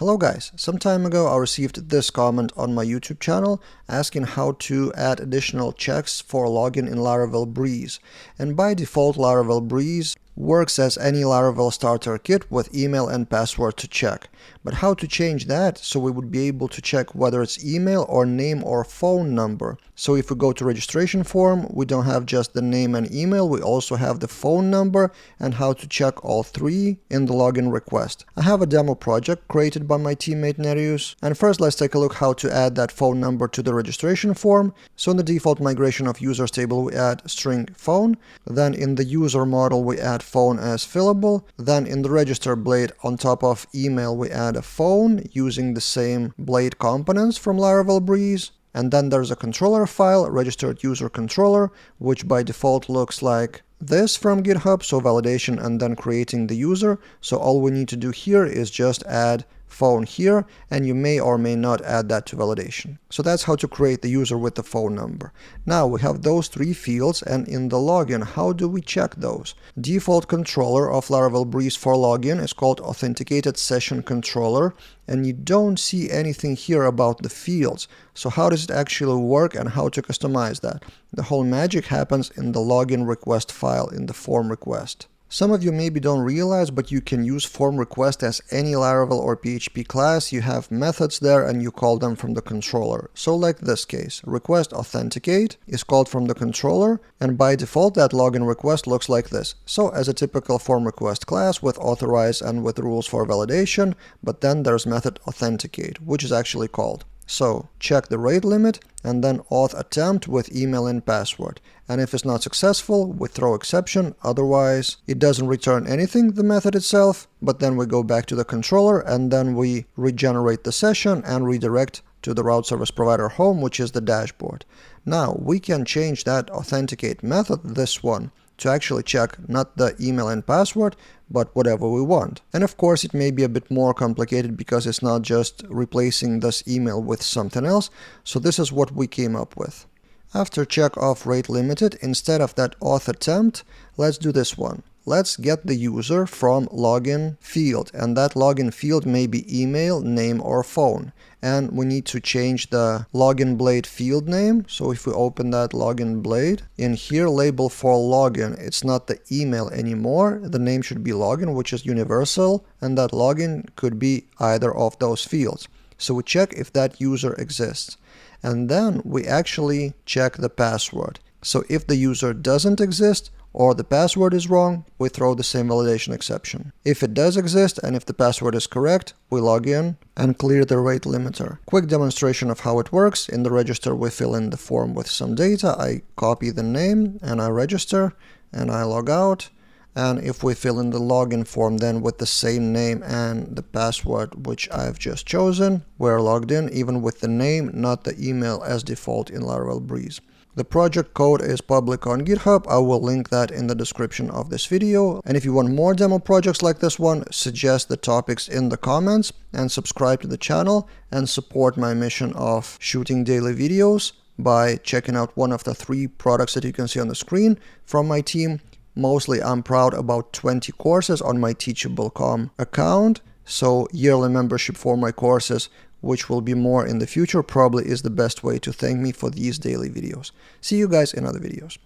Hello guys, some time ago I received this comment on my YouTube channel asking how to add additional checks for login in Laravel Breeze. And by default, Laravel Breeze works as any Laravel starter kit with email and password to check. But how to change that so we would be able to check whether it's email or name or phone number. So if we go to registration form, we don't have just the name and email, we also have the phone number and how to check all three in the login request. I have a demo project created by my teammate Nereus, and first let's take a look how to add that phone number to the registration form. So in the default migration of users table we add string phone, then in the user model we add phone as fillable, then in the register blade on top of email we add a phone using the same blade components from Laravel Breeze. And then there's a controller file, registered user controller, which by default looks like this from GitHub, so validation and then creating the user. So all we need to do here is just add phone here, and you may or may not add that to validation. So that's how to create the user with the phone number. Now we have those three fields, and in the login, how do we check those? Default controller of Laravel Breeze for login is called authenticated session controller, and you don't see anything here about the fields. So how does it actually work and how to customize that? The whole magic happens in the login request file in the form request. Some of you maybe don't realize, but you can use form request as any Laravel or PHP class. You have methods there and you call them from the controller. So like this case, request authenticate is called from the controller, and by default that login request looks like this. So as a typical form request class with authorize and with rules for validation, but then there's method authenticate, which is actually called. So check the rate limit and then auth attempt with email and password. And if it's not successful, we throw exception, otherwise it doesn't return anything, the method itself, but then we go back to the controller and then we regenerate the session and redirect to the route service provider home, which is the dashboard. Now we can change that authenticate method, this one, to actually check not the email and password, but whatever we want. And of course it may be a bit more complicated because it's not just replacing this email with something else, so this is what we came up with. After check of rate limited, instead of that auth attempt, let's do this one. Let's get the user from login field, and that login field may be email, name or phone. And we need to change the login blade field name. So if we open that login blade, in here label for login, it's not the email anymore. The name should be login, which is universal, and that login could be either of those fields. So we check if that user exists. And then we actually check the password. So if the user doesn't exist, or the password is wrong, we throw the same validation exception. If it does exist and if the password is correct, we log in and clear the rate limiter. Quick demonstration of how it works. In the register we fill in the form with some data. I copy the name and I register and I log out. And if we fill in the login form then with the same name and the password which I've just chosen, we're logged in even with the name, not the email as default in Laravel Breeze. The project code is public on GitHub. I will link that in the description of this video. And if you want more demo projects like this one, suggest the topics in the comments and subscribe to the channel and support my mission of shooting daily videos by checking out one of the 3 products that you can see on the screen from my team. Mostly I'm proud about 20 courses on my Teachable.com account. So yearly membership for my courses, which will be more in the future, probably is the best way to thank me for these daily videos. See you guys in other videos.